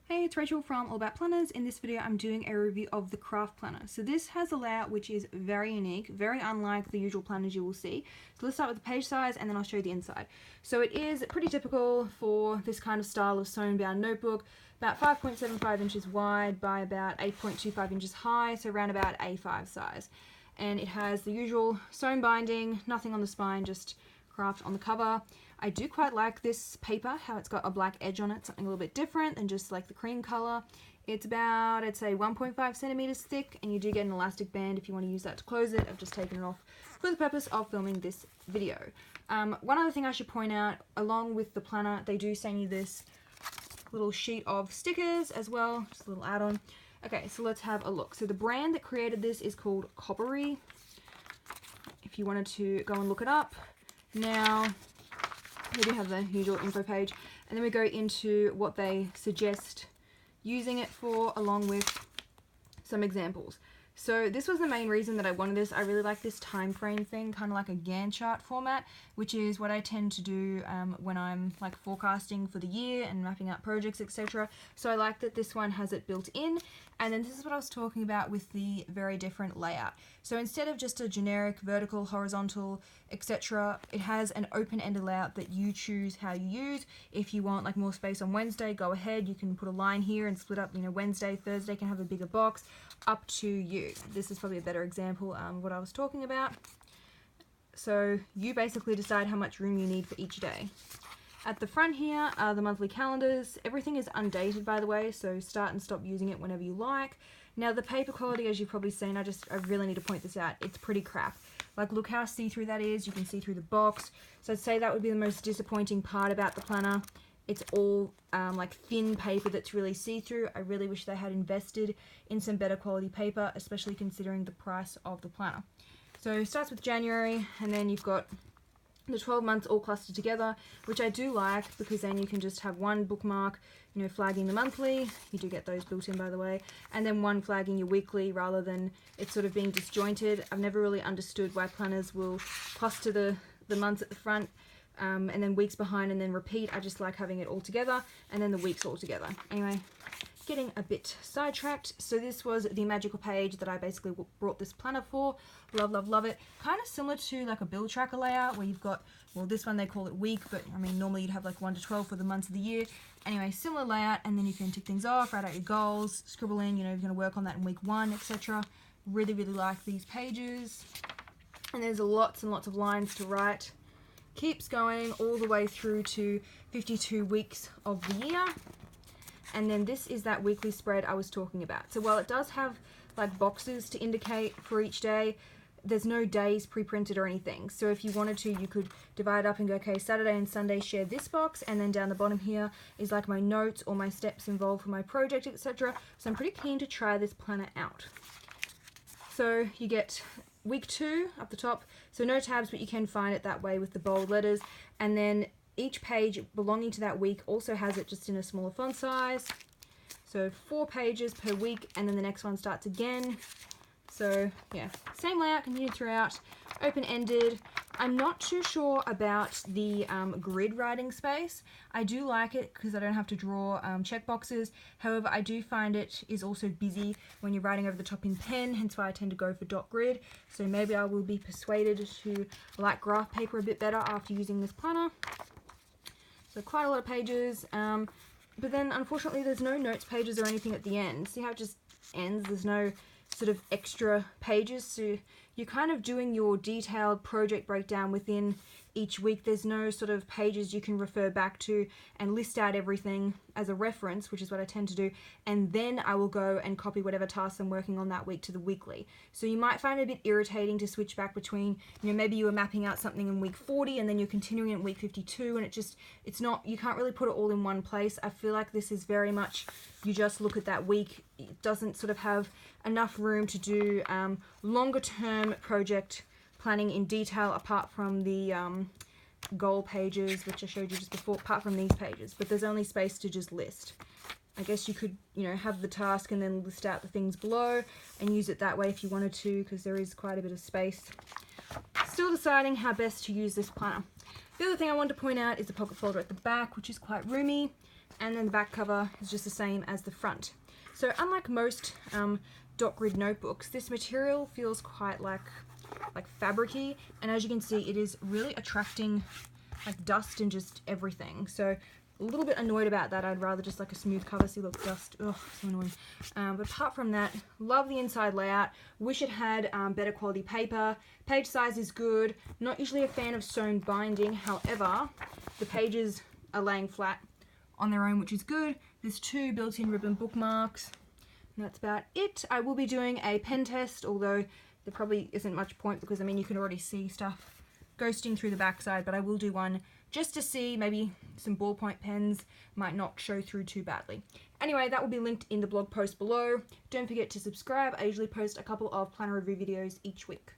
Hey, it's Rachel from All About Planners. In this video, I'm doing a review of the craft planner. So this has a layout which is very unique, very unlike the usual planners you will see. So let's start with the page size and then I'll show you the inside. So it is pretty typical for this kind of style of sewn bound notebook, about 5.75 inches wide by about 8.25 inches high, so around about A5 size. And it has the usual sewn binding, nothing on the spine, just craft on the cover. I do quite like this paper, how it's got a black edge on it, something a little bit different than just like the cream color. It's about, I'd say 1.5 centimeters thick, and you do get an elastic band if you want to use that to close it. I've just taken it off for the purpose of filming this video. One other thing I should point out, along with the planner, they do send you this little sheet of stickers as well, just a little add-on. Okay, so let's have a look. So the brand that created this is called Cobbery, if you wanted to go and look it up. Now, we do have the usual info page, and then we go into what they suggest using it for, along with some examples. So this was the main reason that I wanted this. I really like this time frame thing, kind of like a Gantt chart format, which is what I tend to do when I'm like forecasting for the year and mapping out projects, etc. So I like that this one has it built in. And then this is what I was talking about with the very different layout. So instead of just a generic vertical, horizontal, etc., it has an open-ended layout that you choose how you use. If you want like more space on Wednesday, go ahead. You can put a line here and split up, Wednesday, Thursday can have a bigger box. Up to you. This is probably a better example of what I was talking about. So you basically decide how much room you need for each day. At the front here are the monthly calendars. Everything is undated, by the way, so start and stop using it whenever you like. Now the paper quality, as you've probably seen, I really need to point this out, it's pretty crap. Like, look how see-through that is. You can see through the box. So I'd say that would be the most disappointing part about the planner. It's all like thin paper that's really see-through. I really wish they had invested in some better quality paper, especially considering the price of the planner. So it starts with January, and then you've got the 12 months all clustered together, which I do like because then you can just have one bookmark, flagging the monthly. You do get those built in, by the way, and then one flagging your weekly rather than it sort of being disjointed. I've never really understood why planners will cluster the months at the front and then weeks behind and then repeat. I just like having it all together and then the weeks all together. Anyway, getting a bit sidetracked. So this was the magical page that I basically brought this planner for. Love, love, love it. Kind of similar to like a bill tracker layout where you've got, well, this one they call it week, but I mean normally you'd have like 1 to 12 for the months of the year. Anyway, similar layout, and then you can tick things off, write out your goals, scribble in, you're going to work on that in week 1, etc. Really, really like these pages. And there's lots and lots of lines to write. Keeps going all the way through to 52 weeks of the year. And then this is that weekly spread I was talking about. So while it does have like boxes to indicate for each day, there's no days pre-printed or anything. So if you wanted to, you could divide up and go, okay, Saturday and Sunday share this box, and then down the bottom here is like my notes or my steps involved for my project, etc. So I'm pretty keen to try this planner out. So you get week 2 up the top, so no tabs, but you can find it that way with the bold letters, and then each page belonging to that week also has it just in a smaller font size. So 4 pages per week, and then the next one starts again. So yeah, same layout continued throughout, open-ended. I'm not too sure about the grid writing space. I do like it because I don't have to draw check boxes. However, I do find it is also busy when you're writing over the top in pen, hence why I tend to go for dot grid. So maybe I will be persuaded to like graph paper a bit better after using this planner. So quite a lot of pages, but then unfortunately there's no notes pages or anything at the end. See how it just ends? There's no sort of extra pages, so you're kind of doing your detailed project breakdown within each week. There's no sort of pages you can refer back to and list out everything as a reference, which is what I tend to do, and then I will go and copy whatever tasks I'm working on that week to the weekly. So you might find it a bit irritating to switch back between, maybe you were mapping out something in week 40 and then you're continuing in week 52, and it's not, you can't really put it all in one place. I feel like this is very much, you just look at that week. It doesn't sort of have enough room to do longer term project planning in detail, apart from the goal pages, which I showed you just before, apart from these pages, but there's only space to just list. I guess you could, have the task and then list out the things below and use it that way if you wanted to, because there is quite a bit of space. Still deciding how best to use this planner. The other thing I wanted to point out is the pocket folder at the back, which is quite roomy. and then the back cover is just the same as the front. So unlike most dot grid notebooks, this material feels quite like fabricy, and as you can see, it is really attracting like dust and just everything. So a little bit annoyed about that. I'd rather just like a smooth cover. See, look, dust. Oh, so annoying. But apart from that, love the inside layout. Wish it had better quality paper. Page size is good. Not usually a fan of sewn binding. However, the pages are laying flat on their own, which is good. There's 2 built-in ribbon bookmarks. And that's about it. I will be doing a pen test, although there probably isn't much point because, I mean, you can already see stuff ghosting through the backside, but I will do one just to see. Maybe some ballpoint pens might not show through too badly. Anyway, that will be linked in the blog post below. Don't forget to subscribe. I usually post a couple of planner review videos each week.